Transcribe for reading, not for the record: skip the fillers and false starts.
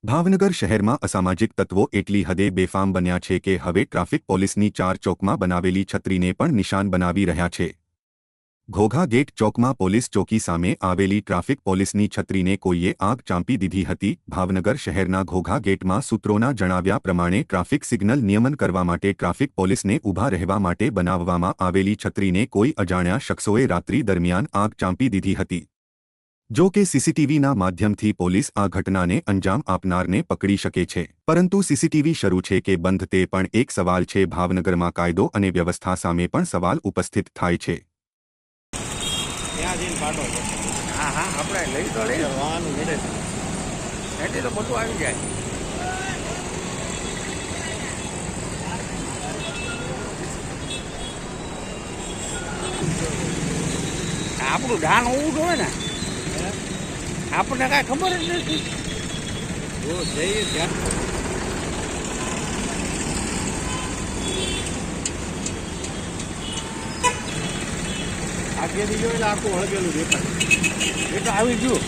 ભાવનગર શહેરમાં અસામાજિક તત્વો એટલી હદે બેફામ બન્યા છે કે હવે ટ્રાફિક પોલીસની 4 ચોકમાં બનાવેલી છત્રીને પણ નિશાન બનાવી રહ્યા છે। ઘોઘા ગેટ ચોકમાં પોલીસ ચોકી સામે આવેલી ટ્રાફિક પોલીસની છત્રીને કોઈએ આગ ચાંપી દીધી હતી। ભાવનગર શહેરના ઘોઘા ગેટમાં સૂત્રોના જણાવ્યા પ્રમાણે ટ્રાફિક સિગ્નલ નિયમન કરવા માટે ટ્રાફિક પોલીસને ઊભા રહેવા માટે બનાવવામાં આવેલી છત્રીને કોઈ અજાણ્યા શખ્સોએ રાત્રિ દરમિયાન આગ ચાંપી દીધી હતી। જો કે સીસીટીવીના માધ્યમથી પોલીસ આ ઘટનાને અંજામ આપનારને પકડી શકે છે, પરંતુ સીસીટીવી શરૂ છે કે બંધ તે પણ એક સવાલ છે। ભાવનગરમાં કાયદો અને વ્યવસ્થા સામે પણ સવાલ ઉપસ્થિત થાય છે। આપણું ધાન હોવું જોઈએ ને, આપણને કાંઈ ખબર જ નથી। જો જઈએ ત્યાં આગેથી જો એટલે આખું હળગેલું દેખાય, એ તો આવી ગયું।